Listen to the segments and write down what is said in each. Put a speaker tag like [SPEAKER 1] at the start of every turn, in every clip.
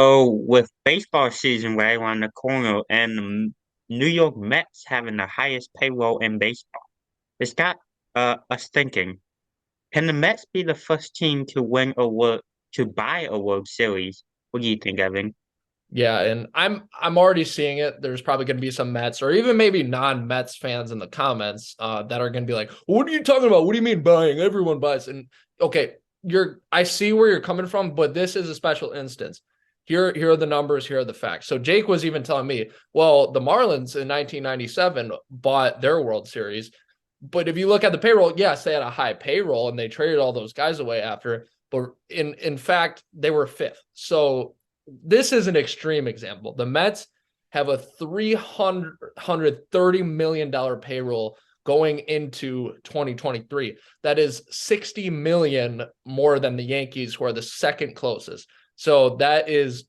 [SPEAKER 1] So with baseball season right around the corner and the New York Mets having the highest payroll in baseball, it's got us thinking, can the Mets be the first team to win a world to buy a World Series? What do you think, Evan?
[SPEAKER 2] Yeah, and I'm already seeing it. There's probably going to be some Mets or even maybe non-Mets fans in the comments that are going to be like, "What are you talking about? What do you mean buying? Everyone buys." And okay, I see where you're coming from, but this is a special instance. Here are the numbers. Here are the facts. So Jake was even telling me, well, the Marlins in 1997 bought their World Series, but if you look at the payroll, yes, they had a high payroll and they traded all those guys away after. But in fact, they were fifth. So this is an extreme example. The Mets have a $330 million payroll going into 2023. That is 60 million more than the Yankees, who are the second closest. So that is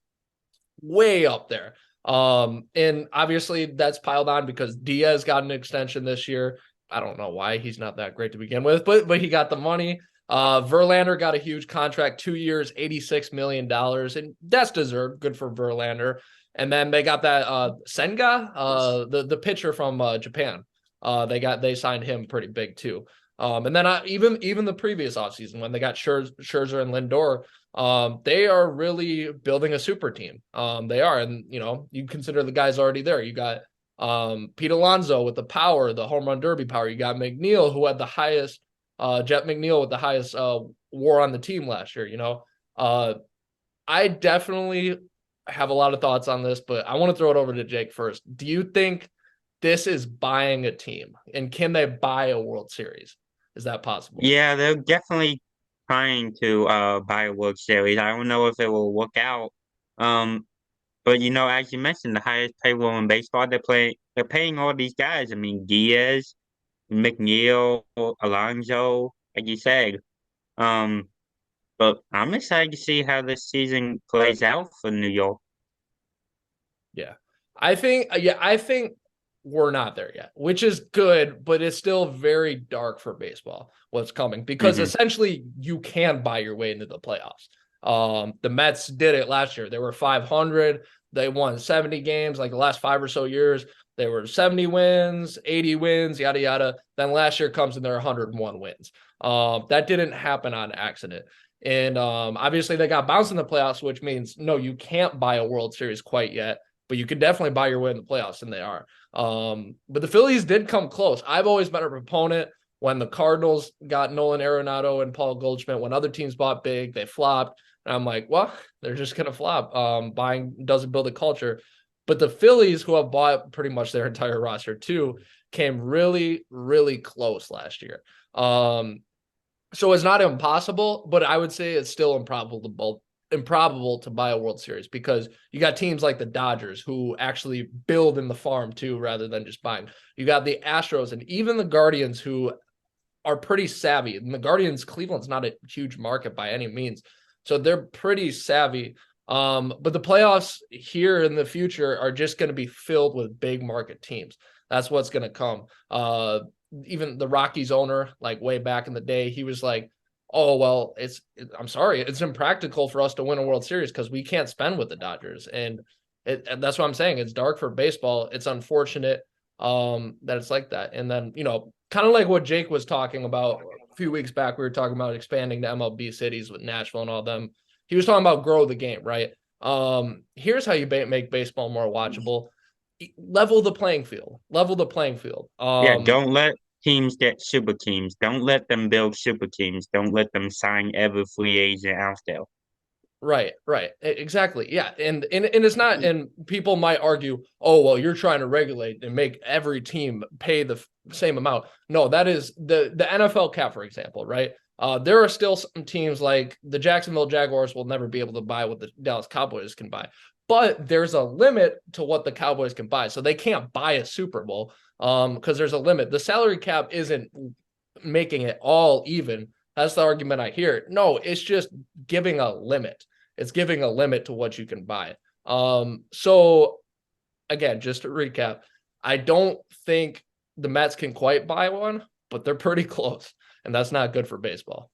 [SPEAKER 2] way up there. And obviously that's piled on because Diaz got an extension this year. I don't know why he's not that great to begin with, but he got the money. Verlander got a huge contract, 2 years, $86 million, and that's deserved. Good for Verlander. And then they got that Senga, the pitcher from Japan. They signed him pretty big too. And then even the previous offseason when they got Scherzer and Lindor, they are really building a super team. They are, and you consider the guys already there. You got Pete Alonso with the power, the home run derby power. You got McNeil, who had the highest Jet McNeil with the highest WAR on the team last year. I definitely have a lot of thoughts on this, but I want to throw it over to Jake first. Do you think this is buying a team, and can they buy a World Series? Is that possible?
[SPEAKER 1] Yeah, they're definitely trying to buy a World Series. I don't know if it will work out. Um, but as you mentioned, the highest payroll in baseball, they're paying all these guys. I mean, Diaz, McNeil, Alonso, like you said. Um, but I'm excited to see how this season plays out for New York.
[SPEAKER 2] Yeah. I think we're not there yet, which is good, but it's still very dark for baseball what's coming because
[SPEAKER 1] Hmm.
[SPEAKER 2] essentially you can buy your way into the playoffs. The Mets did it last year. They were 500. They won 70 games like the last 5 or so years. They were 70 wins, 80 wins, yada yada. Then last year comes and they're 101 wins. That didn't happen on accident. And obviously they got bounced in the playoffs, which means no, you can't buy a World Series quite yet, but you could definitely buy your way in the playoffs, and they are. But the Phillies did come close. I've always been a proponent when the Cardinals got Nolan Arenado and Paul Goldschmidt. When other teams bought big, they flopped. And I'm like, well, they're just gonna flop. Buying doesn't build a culture. But the Phillies, who have bought pretty much their entire roster too, came really, really close last year. So it's not impossible, but I would say it's still improbable to buy a World Series because you got teams like the Dodgers who actually build in the farm too rather than just buying. You got the Astros and even the Guardians who are pretty savvy. And the Guardians, Cleveland's not a huge market by any means. So they're pretty savvy. But the playoffs here in the future are just going to be filled with big market teams. That's what's going to come. Even the Rockies owner, like way back in the day, he was like, "Oh well, I'm sorry, it's impractical for us to win a World Series because we can't spend with the Dodgers." And that's what I'm saying. It's dark for baseball. It's unfortunate that it's like that. And then kind of like what Jake was talking about a few weeks back, we were talking about expanding to MLB cities with Nashville and all them. He was talking about grow the game, right? Here's how you make baseball more watchable: level the playing field. Level the playing field.
[SPEAKER 1] Yeah, don't let teams get super teams. Don't let them build super teams. Don't let them sign every free agent out there.
[SPEAKER 2] Right. Exactly. Yeah. And it's not, and people might argue, oh, well, you're trying to regulate and make every team pay the same amount. No, that is the NFL cap, for example, right? There are still some teams like the Jacksonville Jaguars will never be able to buy what the Dallas Cowboys can buy. But there's a limit to what the Cowboys can buy. So they can't buy a Super Bowl because there's a limit. The salary cap isn't making it all even. That's the argument I hear. No, it's just giving a limit. It's giving a limit to what you can buy. So again, just to recap, I don't think the Mets can quite buy one, but they're pretty close, and that's not good for baseball.